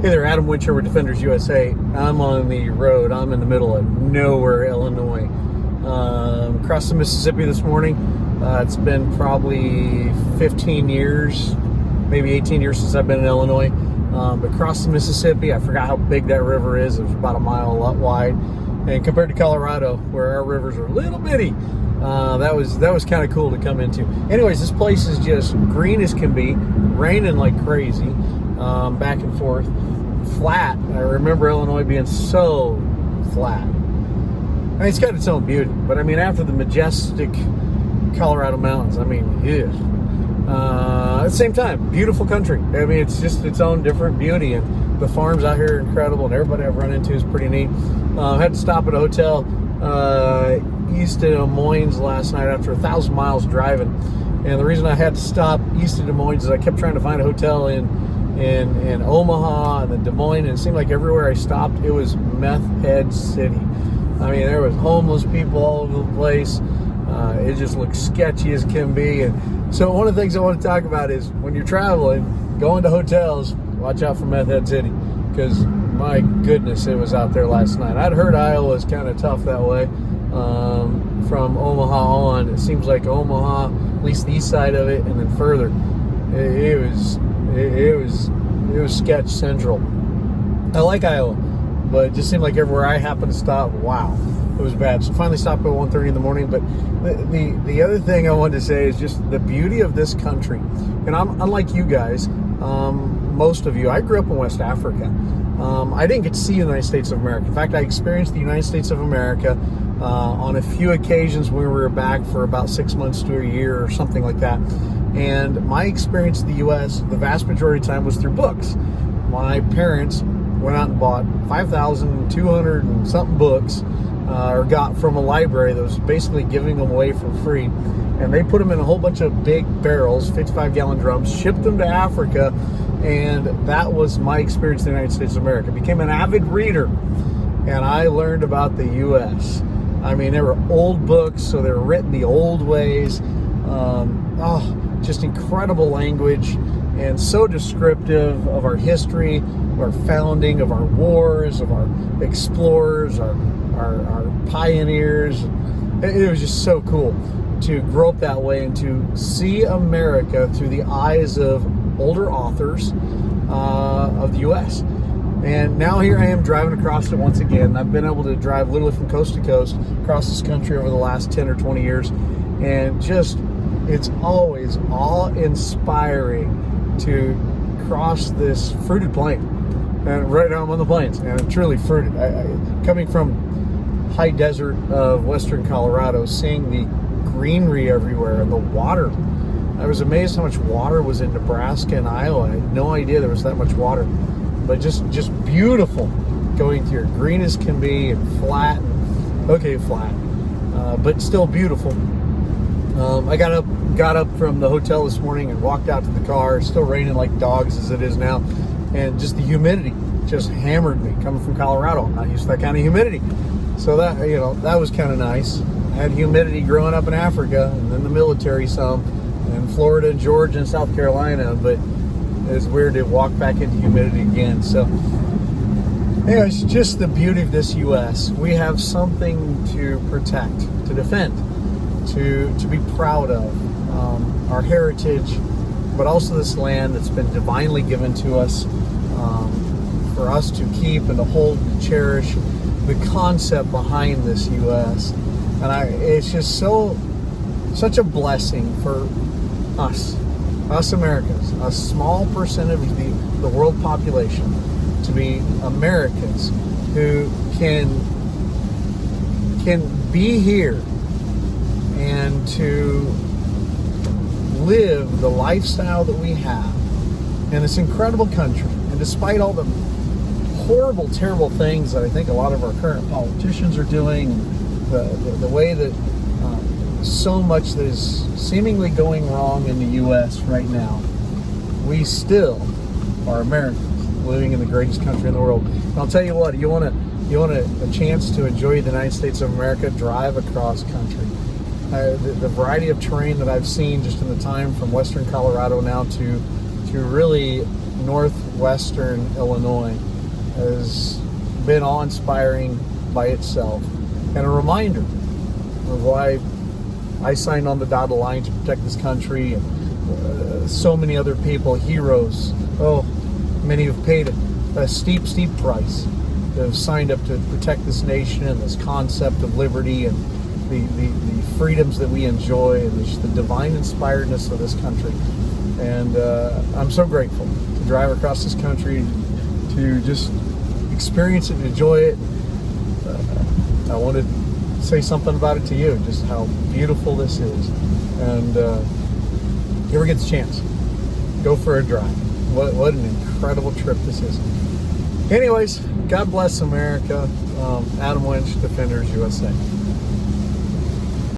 Hey there, Adam Wincher with Defenders USA. I'm on the road. I'm in the middle of nowhere, Illinois. Across the Mississippi this morning. It's been probably 15 years, maybe 18 years since I've been in Illinois. But across the Mississippi, I forgot how big that river is. It was about a mile wide. And compared to Colorado, where our rivers are little bitty, that was kind of cool to come into. Anyways, this place is just green as can be, raining like crazy, back and forth, flat. I remember Illinois being so flat. I mean, it's got its own beauty, but I mean, after the majestic Colorado mountains, I mean, yeah. At the same time, beautiful country. I mean, it's just its own different beauty, and the farms out here are incredible, and everybody I've run into is pretty neat. I had to stop at a hotel east of Des Moines last night after 1,000 miles driving, and the reason I had to stop east of Des Moines is I kept trying to find a hotel in Omaha and then Des Moines, and it seemed like everywhere I stopped, it was meth head city. I mean, there was homeless people all over the place. It just looked sketchy as can be. And so one of the things I want to talk about is when you're traveling, going to hotels, watch out for meth head city, because my goodness, it was out there last night. I'd heard Iowa was kind of tough that way. From Omaha on, it seems like Omaha, at least the east side of it, and then further, it was sketch central. I like Iowa, but it just seemed like everywhere I happened to stop, wow, it was bad. So finally stopped at 1:30 in the morning. But the other thing I wanted to say is just the beauty of this country. And I'm unlike you guys, most of you. I grew up in West Africa. I didn't get to see the United States of America. In fact, I experienced the United States of America on a few occasions when we were back for about 6 months to a year or something like that. And my experience in the U.S., the vast majority of the time, was through books. My parents went out and bought 5,200 and something books, or got from a library that was basically giving them away for free. And they put them in a whole bunch of big barrels, 55-gallon drums, shipped them to Africa, and that was my experience in the United States of America. I became an avid reader, and I learned about the U.S. I mean, they were old books, so they were written the old ways. Just incredible language, and so descriptive of our history, of our founding, of our wars, of our explorers, our pioneers. It was just so cool to grow up that way and to see America through the eyes of older authors of the U.S. And now here I am driving across it once again. I've been able to drive literally from coast to coast across this country over the last 10 or 20 years, and just it's always awe-inspiring to cross this fruited plain. And right now I'm on the plains, and it's truly fruited. Coming from high desert of western Colorado, seeing the greenery everywhere and the water. I was amazed how much water was in Nebraska and Iowa. I had no idea there was that much water. But just beautiful going through. Green as can be, and flat. Flat. But still beautiful. I got up from the hotel this morning and walked out to the car. It's still raining like dogs as it is now. And just the humidity just hammered me coming from Colorado. I'm not used to that kind of humidity. So that was kind of nice. I had humidity growing up in Africa, and then the military some, and Florida, Georgia, and South Carolina. But it's weird to walk back into humidity again. So anyways, just the beauty of this U.S. We have something to protect, to defend, to be proud of, our heritage, but also this land that's been divinely given to us, for us to keep and to hold and cherish the concept behind this U.S. And it's just such a blessing for us Americans, a small percentage of the world population, to be Americans who can be here and to live the lifestyle that we have in this incredible country. And despite all the horrible, terrible things that I think a lot of our current politicians are doing, the way that so much that is seemingly going wrong in the U.S. right now, we still are Americans living in the greatest country in the world. And I'll tell you what, you want a chance to enjoy the United States of America, drive across country. The variety of terrain that I've seen just in the time from western Colorado now to really northwestern Illinois has been awe-inspiring by itself, and a reminder of why I signed on the dotted line to protect this country, and so many other people, heroes. Oh, many have paid a steep price. That have signed up to protect this nation and this concept of liberty and the freedoms that we enjoy, and the divine inspiredness of this country. And I'm so grateful to drive across this country, to just experience it and enjoy it. I want to say something about it to you, just how beautiful this is. And if you ever get the chance, go for a drive. What an incredible trip this is. Anyways, God bless America. Adam Winch, Defenders USA.